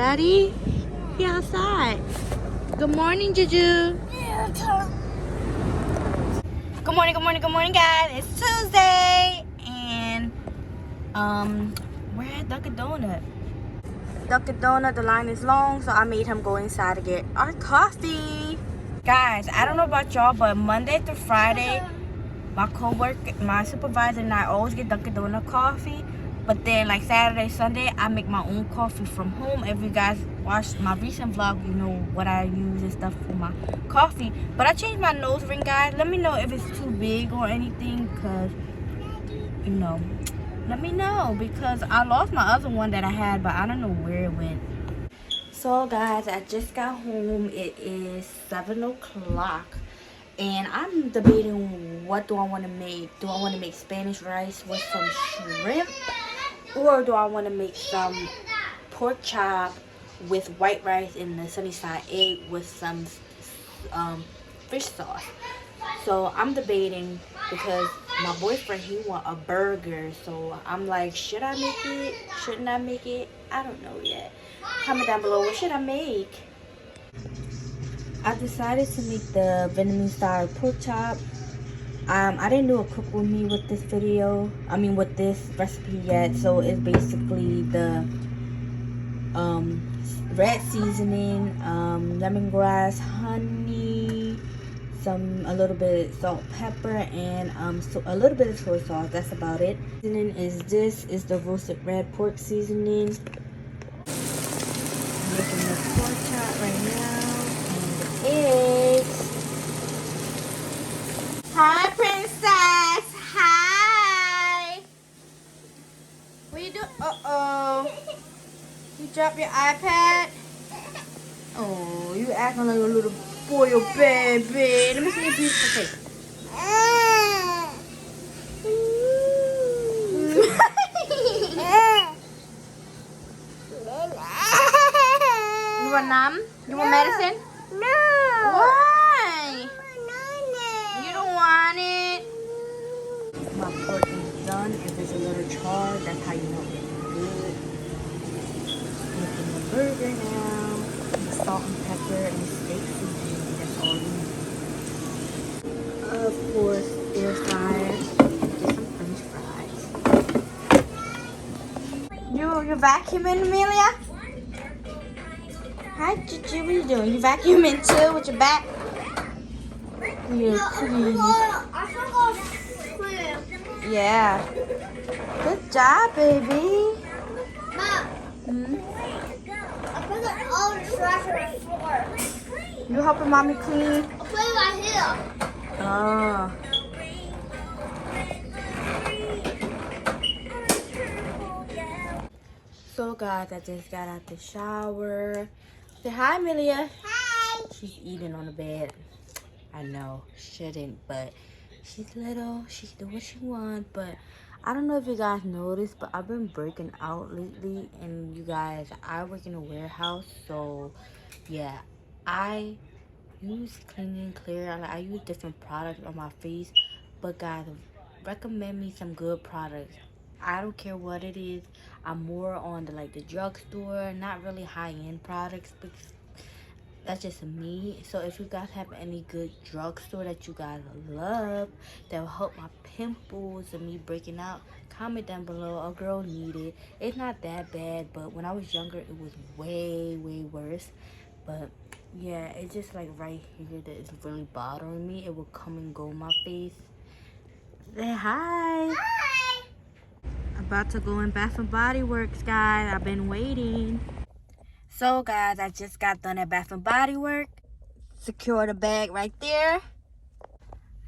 Daddy? He outside. Good morning, Juju. Good morning, guys. It's Tuesday, and we're at Dunkin' Donut. The line is long, so I made him go inside to get our coffee. Guys, I don't know about y'all, but Monday through Friday, my supervisor and I always get Dunkin' Donut coffee. But then like Saturday, Sunday, I make my own coffee from home. If you guys watched my recent vlog, you know what I use and stuff for my coffee. But I changed my nose ring, guys. Let me know if it's too big or anything, because, you know, let me know, because I lost my other one that I had, but I don't know where it went. So guys, I just got home. It is 7 o'clock. And I'm debating, what do I want to make? Do I want to make Spanish rice with some shrimp? Or do I want to make some pork chop with white rice and the sunny side egg with some fish sauce? So I'm debating, because my boyfriend, he want a burger. So I'm like, should I make it? Shouldn't I make it? I don't know yet. Comment down below, what should I make? I decided to make the Vietnamese style pork chop. I didn't do a cook with me with this video. With this recipe yet. So it's basically the red seasoning, lemongrass, honey, a little bit salt, pepper, and a little bit of soy sauce. That's about it. Seasoning is the roasted red pork seasoning. I'm making the pork chop right now. Eggs. Hi, princess. Hi. What you doing? Uh-oh. You dropped your iPad? Oh, you acting like a little boy or baby. Let me see your beautiful face. You want numb? You want medicine? No. Why? You don't want it. My pork is done. If there's a little char, that's how you know it's good. Making the burger now. The salt and pepper and steak seasoning. That's all you need. Of course, air fryer. Get some French fries. You vacuuming, Amelia? Hi, Juju. What are you doing? You vacuuming too with your back? Yeah, clean. Yeah. Good job, baby. Mom. I put all the trash on the floor. You helping mommy clean? I put it right here. Oh. So guys, I just got out the shower. Say hi, Amelia. Hi. She's eating on the bed. I know, shouldn't, but she's little. She can do what she wants. But I don't know if you guys noticed, but I've been breaking out lately. And you guys, I work in a warehouse, so yeah, I use Clean and Clear. I use different products on my face, but guys, recommend me some good products. I don't care what it is. I'm more on the drugstore, not really high-end products, because that's just me. So if you guys have any good drugstore that you guys love that will help my pimples and me breaking out, comment down below. A girl need it. It's not that bad, but when I was younger, it was way worse. But yeah, it's just like right here that is really bothering me. It will come and go my face. Say hi. Hi. About to go in Bath and Body Works, guys. I've been waiting. So guys, I just got done at Bath and Body Works. Secure the bag right there.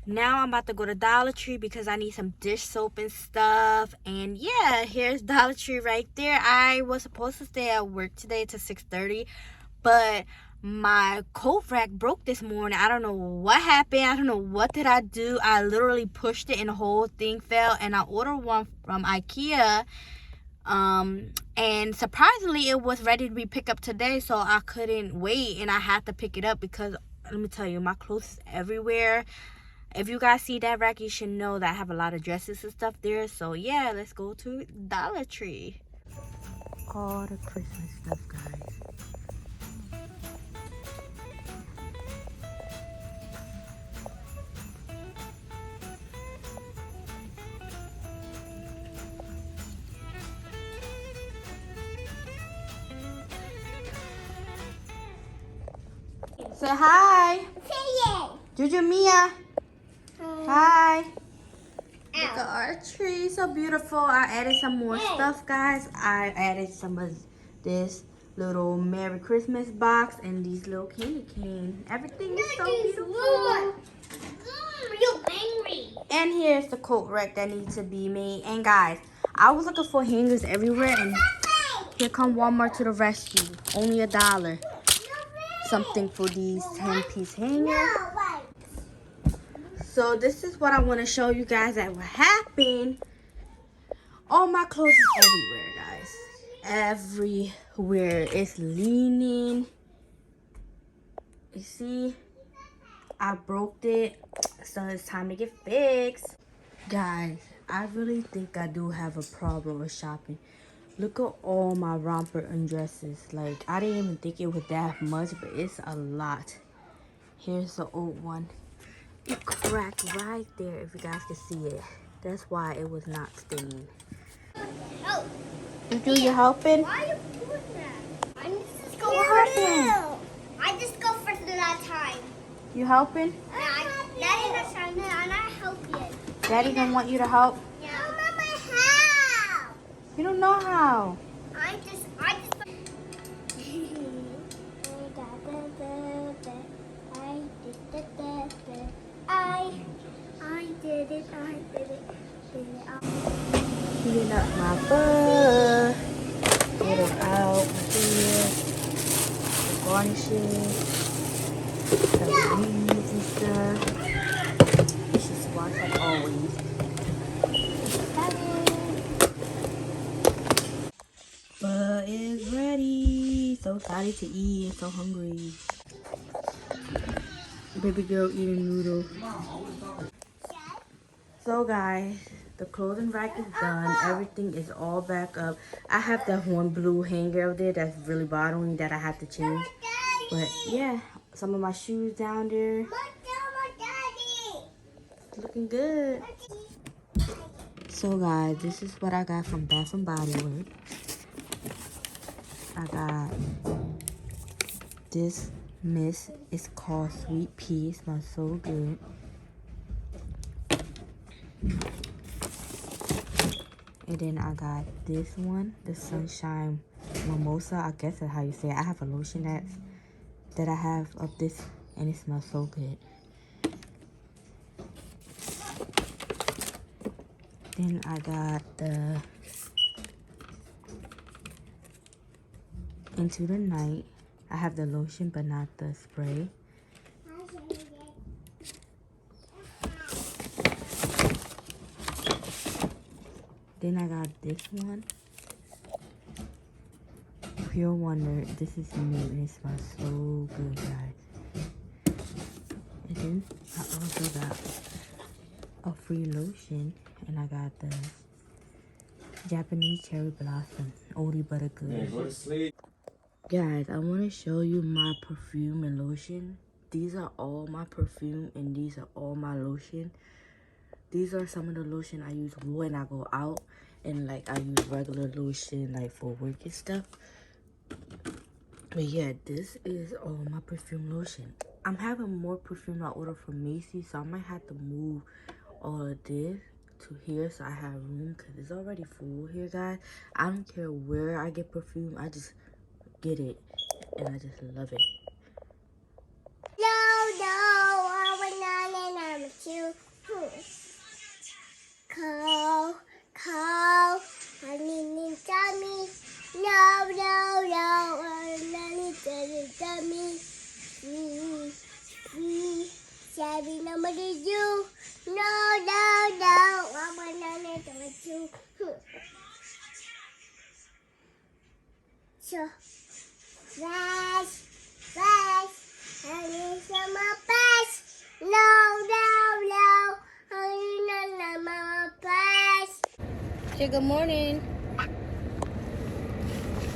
Now I'm about to go to Dollar Tree because I need some dish soap and stuff. And yeah, here's Dollar Tree right there. I was supposed to stay at work today till 6:30, but my coat rack broke this morning. I don't know what happened. I don't know what did I do. I literally pushed it and the whole thing fell. And I ordered one from IKEA. And surprisingly, it was ready to be picked up today, so I couldn't wait, and I had to pick it up because, let me tell you, my clothes is everywhere. If you guys see that rack, you should know that I have a lot of dresses and stuff there. So yeah, let's go to Dollar Tree. All the Christmas stuff, guys. Say hi. Say it. Juju Mia. Hi. Look at our tree, so beautiful. I added some more stuff, guys. I added some of this little Merry Christmas box and these little candy cane. Everything is so beautiful. You're angry. And here's the coat rack that needs to be made. And guys, I was looking for hangers everywhere, and here come Walmart to the rescue. Only $1. Something for these 10-piece hangers. So this is what I want to show you guys that what happened. All my clothes is everywhere, guys. Everywhere. It's leaning. You see? I broke it. So it's time to get fixed. Guys, I really think I do have a problem with shopping. Look at all my romper undresses. Like, I didn't even think it was that much, but it's a lot. Here's the old one. It cracked right there, if you guys can see it. That's why it was not staying. Oh. You helping? Why are you doing that? I just go What first. happened? I just go first that time. You helping? Daddy has done it, and I help you. Daddy don't want you to help? Yeah. Mama, how? You don't know how. I just. I did it. Clean up my butt. Get it out here. The garnishes. The leaves and stuff. It's just wash like always. But it's ready. So excited to eat and so hungry. Baby girl eating noodles. So guys, the clothing rack is done. Everything is all back up. I have that one blue hanger out there that's really bothering me that I have to change. But yeah, some of my shoes down there. It's looking good. So guys, this is what I got from Bath and Body Works. I got this mist. It's called Sweet Pea. It smells so good. And then I got this one, the Sunshine Mimosa. I guess that's how you say it. I have a lotion that I have of this, and it smells so good. Then I got the Into the Night. I have the lotion, but not the spray. Then I got this one, Pure Wonder. This is new and it smells so good, guys. And then I also got a free lotion, and I got the Japanese Cherry Blossom, oldie but a good. Go to sleep. Guys, I want to show you my perfume and lotion. These are all my perfume and these are all my lotion. These are some of the lotion I use when I go out, and like I use regular lotion like for work and stuff. But yeah, this is all my perfume lotion. I'm having more perfume I ordered from Macy's, so I might have to move all of this to here so I have room, because it's already full here, guys. I don't care where I get perfume, I just get it and I just love it. No, I was not in two. Call, I need dummy. No, I need dummy. Shabby number you. No, I was not in two. So, flash, I need some pass. No, I need my pass. Say good morning.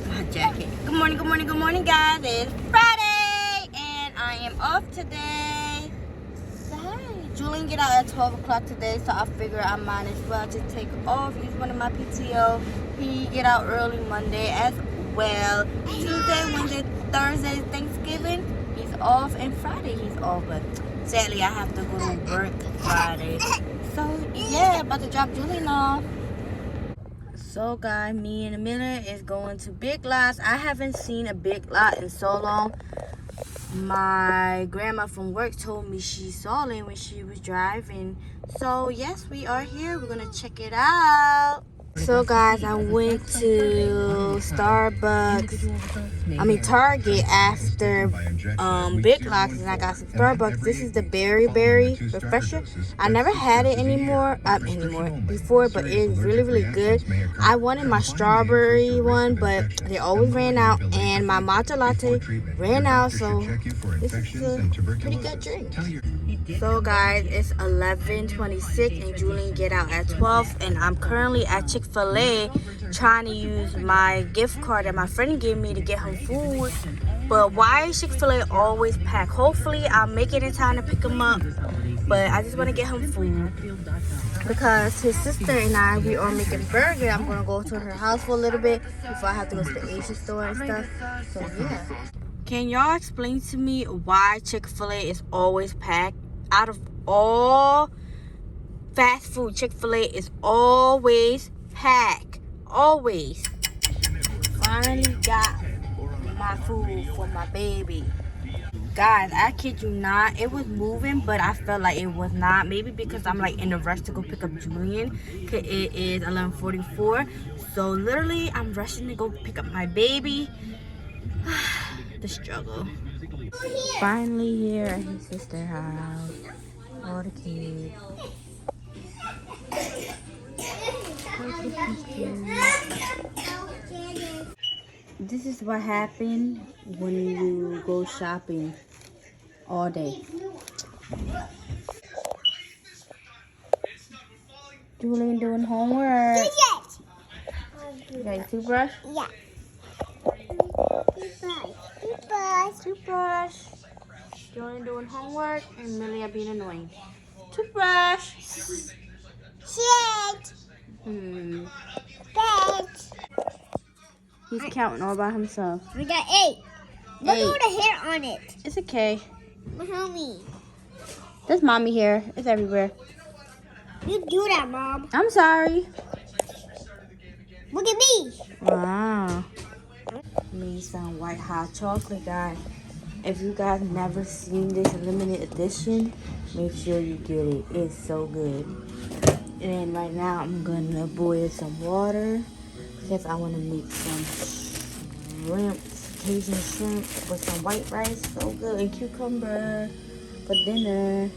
My jacket. Good morning, guys. It's Friday and I am off today. So hey, Julian get out at 12 o'clock today, so I figure I might as well just take off. Use one of my PTO. He get out early Monday as well. Tuesday, Wednesday, Thursday, Thanksgiving. He's off, and Friday he's off. But sadly, I have to go to work Friday. So yeah, about to drop Julian off. So guys, me and Amelia is going to Big Lots. I haven't seen a Big Lot in so long. My grandma from work told me she saw it when she was driving. So yes, we are here. We're gonna check it out. So guys, I went to Target after Big Lots, and I got some Starbucks. This is the berry refresher. I never had it before, but it's really good. I wanted my strawberry one, but they always ran out, and my matcha latte ran out, so this is a pretty good drink. So guys, it's 11:26 and Julian get out at 12, and I'm currently at Chick-fil-A trying to use my gift card that my friend gave me to get him food. But why is Chick-fil-A always packed? Hopefully I'll make it in time to pick him up, but I just want to get him food because his sister and we are making burger. I'm gonna go to her house for a little bit before I have to go to the Asian store and stuff. So yeah. Can y'all explain to me why Chick-fil-A is always packed? Out of all fast food, Chick-fil-A is always packed. Always. Finally got my food for my baby. Guys, I kid you not, it was moving, but I felt like it was not. Maybe because I'm like in a rush to go pick up Julian, cause it is 11:44. So literally, I'm rushing to go pick up my baby. The struggle. Finally here at his sister's house. All the kids. This is what happened when you go shopping all day. Julian doing homework. You got your toothbrush? Yeah. Toothbrush. Julian doing homework and Amelia being annoying. Toothbrush. Shit. Bitch. He's counting all by himself. We got 8. Look at all the hair on it. It's okay. My homie. There's mommy hair. It's everywhere. You do that, Mom. I'm sorry. Look at me. Wow. Made some white hot chocolate, guys. If you guys never seen this limited edition, make sure you get it. It's so good. And right now I'm gonna boil some water because I want to make some shrimp, Cajun shrimp with some white rice. So good. And cucumber for dinner.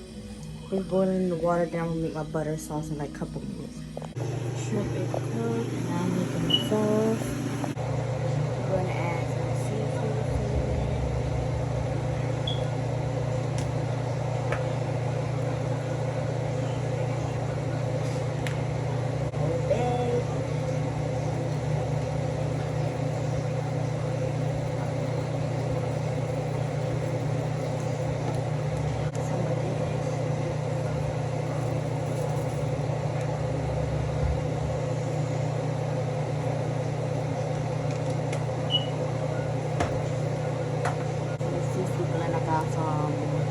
It's boiling the water. Then I'm gonna make my butter sauce in like a couple minutes. Shrimp is cooked. Now I'm making the sauce. I'm gonna add some seafood.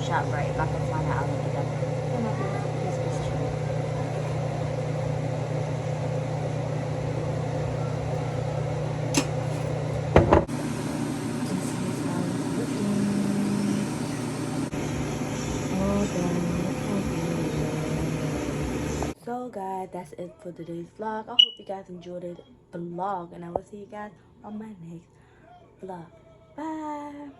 Shop right, if I can find out, I'll look it up. So guys, that's it for today's vlog. I hope you guys enjoyed the vlog, and I will see you guys on my next vlog. Bye.